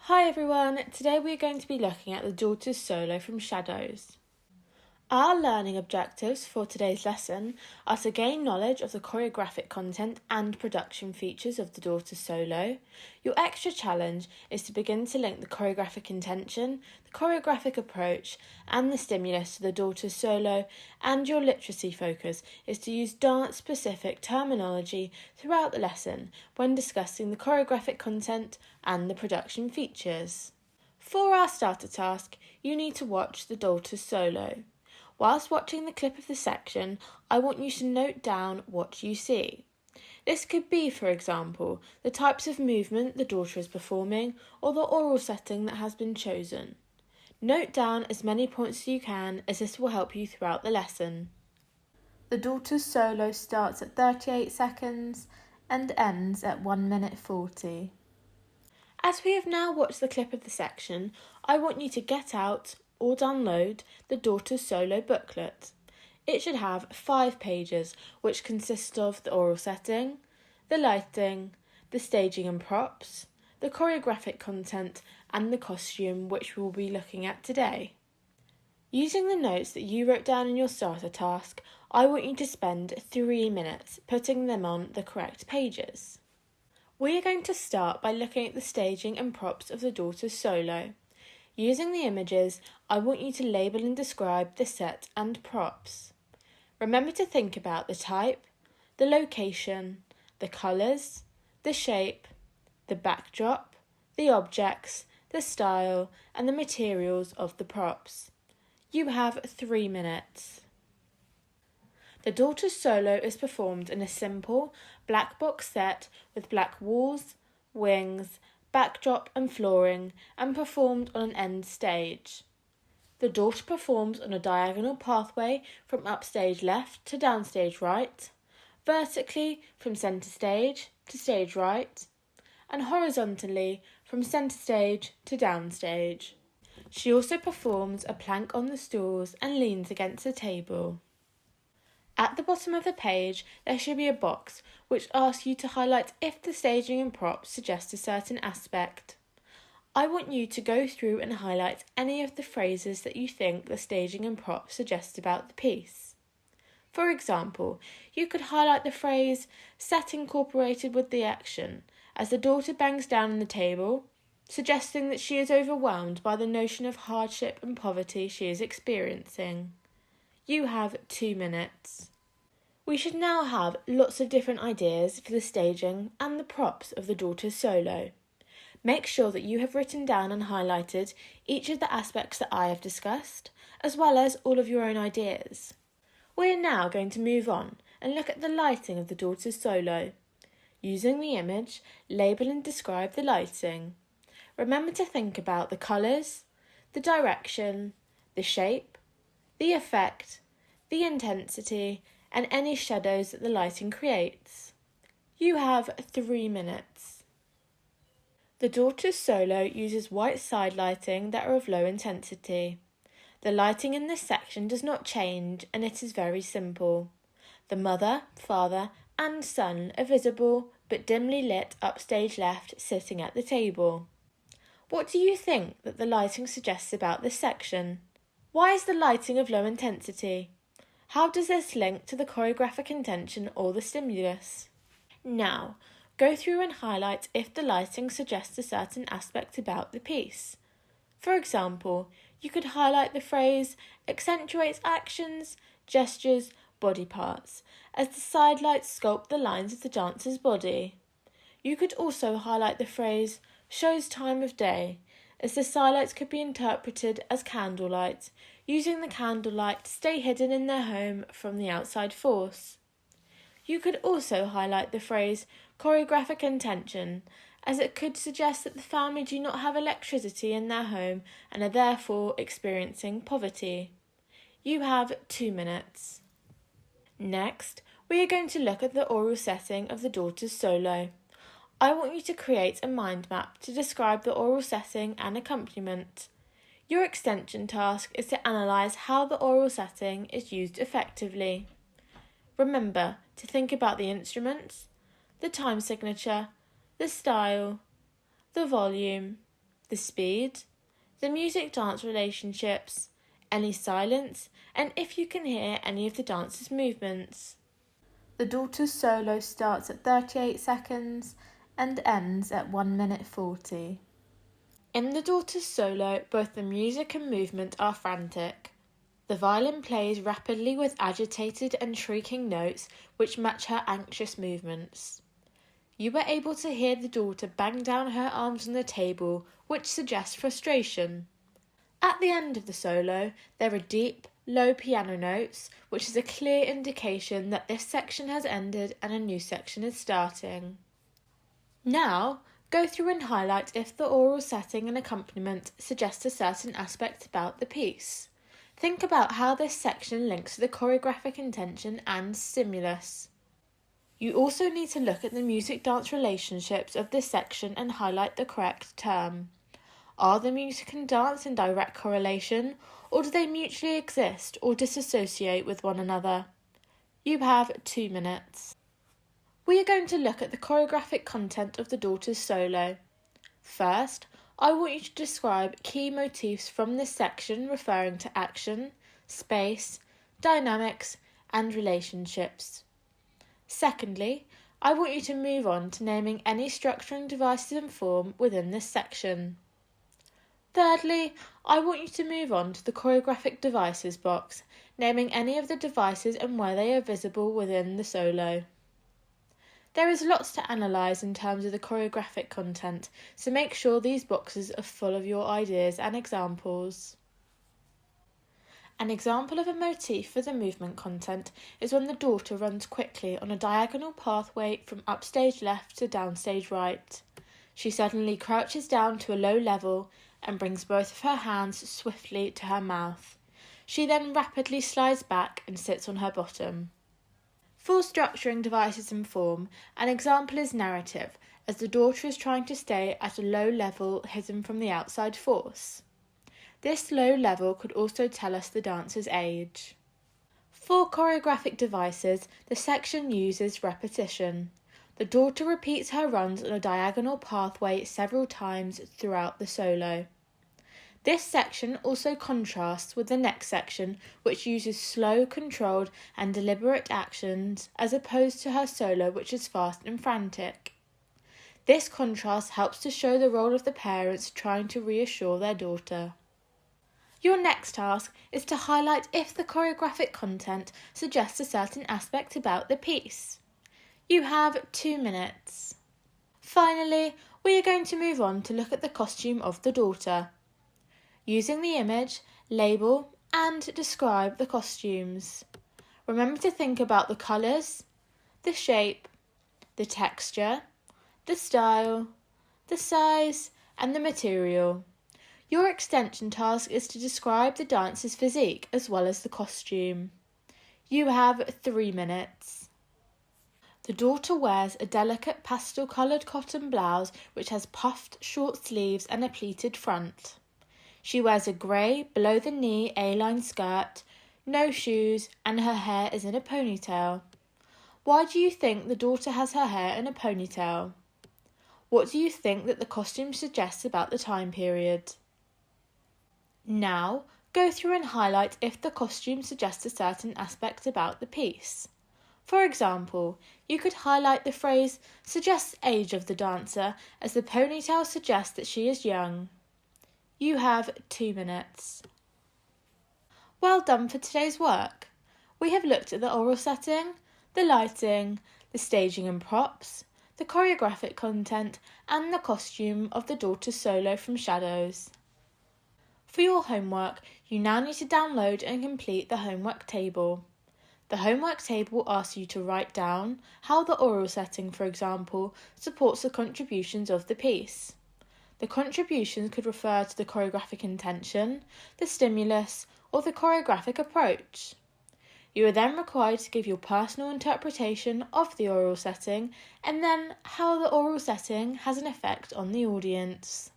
Hi everyone, today we're going to be looking at the Daughter's Solo from Shadows. Our learning objectives for today's lesson are to gain knowledge of the choreographic content and production features of the Daughter's Solo. Your extra challenge is to begin to link the choreographic intention, the choreographic approach, and the stimulus to the Daughter's Solo, and your literacy focus is to use dance-specific terminology throughout the lesson when discussing the choreographic content and the production features. For our starter task, you need to watch the Daughter's Solo. Whilst watching the clip of the section, I want you to note down what you see. This could be, for example, the types of movement the daughter is performing or the aural setting that has been chosen. Note down as many points as you can, as this will help you throughout the lesson. The Daughter's Solo starts at 38 seconds and ends at 1 minute 40. As we have now watched the clip of the section, I want you to get out or download the Daughter's Solo booklet. It should have 5 pages, which consist of the aural setting, the lighting, the staging and props, the choreographic content, and the costume, which we will be looking at today. Using the notes that you wrote down in your starter task, I want you to spend 3 minutes putting them on the correct pages. We are going to start by looking at the staging and props of the Daughter's Solo. Using the images, I want you to label and describe the set and props. Remember to think about the type, the location, the colours, the shape, the backdrop, the objects, the style, and the materials of the props. You have 3 minutes. The Daughter's Solo is performed in a simple black box set with black walls, wings, backdrop and flooring, and performed on an end stage. The daughter performs on a diagonal pathway from upstage left to downstage right, vertically from centre stage to stage right, and horizontally from centre stage to downstage. She also performs a plank on the stools and leans against the table. At the bottom of the page, there should be a box which asks you to highlight if the staging and props suggest a certain aspect. I want you to go through and highlight any of the phrases that you think the staging and props suggest about the piece. For example, you could highlight the phrase "set incorporated with the action" as the daughter bangs down on the table, suggesting that she is overwhelmed by the notion of hardship and poverty she is experiencing. You have 2 minutes. We should now have lots of different ideas for the staging and the props of the Daughter's Solo. Make sure that you have written down and highlighted each of the aspects that I have discussed, as well as all of your own ideas. We are now going to move on and look at the lighting of the Daughter's Solo. Using the image, label and describe the lighting. Remember to think about the colours, the direction, the shape, the effect, the intensity, and any shadows that the lighting creates. You have 3 minutes. The Daughter's Solo uses white side lighting that are of low intensity. The lighting in this section does not change, and it is very simple. The mother, father, and son are visible but dimly lit upstage left, sitting at the table. What do you think that the lighting suggests about this section? Why is the lighting of low intensity? How does this link to the choreographic intention or the stimulus? Now, go through and highlight if the lighting suggests a certain aspect about the piece. For example, you could highlight the phrase "accentuates actions, gestures, body parts" as the side lights sculpt the lines of the dancer's body. You could also highlight the phrase "shows time of day" as the sidelights could be interpreted as candlelight, using the candlelight to stay hidden in their home from the outside force. You could also highlight the phrase "choreographic intention" as it could suggest that the family do not have electricity in their home and are therefore experiencing poverty. You have 2 minutes. Next, we are going to look at the aural setting of the Daughter's Solo. I want you to create a mind map to describe the aural setting and accompaniment. Your extension task is to analyse how the aural setting is used effectively. Remember to think about the instruments, the time signature, the style, the volume, the the speed, the music-dance relationships, any silence, and if you can hear any of the dancer's movements. The daughter's solo starts at 38 seconds and ends at 1 minute 40. In the daughter's solo, both the music and movement are frantic. The violin plays rapidly with agitated and shrieking notes which match her anxious movements. You were able to hear the daughter bang down her arms on the table, which suggests frustration. At the end of the solo, there are deep, low piano notes, which is a clear indication that this section has ended and a new section is starting. Now, go through and highlight if the aural setting and accompaniment suggest a certain aspect about the piece. Think about how this section links to the choreographic intention and stimulus. You also need to look at the music-dance relationships of this section and highlight the correct term. Are the music and dance in direct correlation, or do they mutually exist or disassociate with one another? You have 2 minutes. We are going to look at the choreographic content of the daughter's solo. First, I want you to describe key motifs from this section referring to action, space, dynamics, and relationships. Secondly, I want you to move on to naming any structuring devices and form within this section. Thirdly, I want you to move on to the choreographic devices box, naming any of the devices and where they are visible within the solo. There is lots to analyse in terms of the choreographic content, so make sure these boxes are full of your ideas and examples. An example of a motif for the movement content is when the daughter runs quickly on a diagonal pathway from upstage left to downstage right. She suddenly crouches down to a low level and brings both of her hands swiftly to her mouth. She then rapidly slides back and sits on her bottom. For structuring devices and form, an example is narrative, as the daughter is trying to stay at a low level hidden from the outside force. This low level could also tell us the dancer's age. For choreographic devices, the section uses repetition. The daughter repeats her runs on a diagonal pathway several times throughout the solo. This section also contrasts with the next section, which uses slow, controlled and deliberate actions as opposed to her solo, which is fast and frantic. This contrast helps to show the role of the parents trying to reassure their daughter. Your next task is to highlight if the choreographic content suggests a certain aspect about the piece. You have 2 minutes. Finally, we are going to move on to look at the costume of the daughter. Using the image, label and describe the costumes. Remember to think about the colours, the shape, the texture, the style, the size and the material. Your extension task is to describe the dancer's physique as well as the costume. You have 3 minutes. The daughter wears a delicate pastel-coloured cotton blouse which has puffed short sleeves and a pleated front. She wears a grey, below-the-knee A-line skirt, no shoes, and her hair is in a ponytail. Why do you think the daughter has her hair in a ponytail? What do you think that the costume suggests about the time period? Now, go through and highlight if the costume suggests a certain aspect about the piece. For example, you could highlight the phrase suggests age of the dancer, as the ponytail suggests that she is young. You have 2 minutes. Well done for today's work. We have looked at the aural setting, the lighting, the staging and props, the choreographic content, and the costume of the daughter's solo from Shadows. For your homework, you now need to download and complete the homework table. The homework table asks you to write down how the aural setting, for example, supports the contributions of the piece. The contributions could refer to the choreographic intention, the stimulus, or the choreographic approach. You are then required to give your personal interpretation of the aural setting and then how the aural setting has an effect on the audience.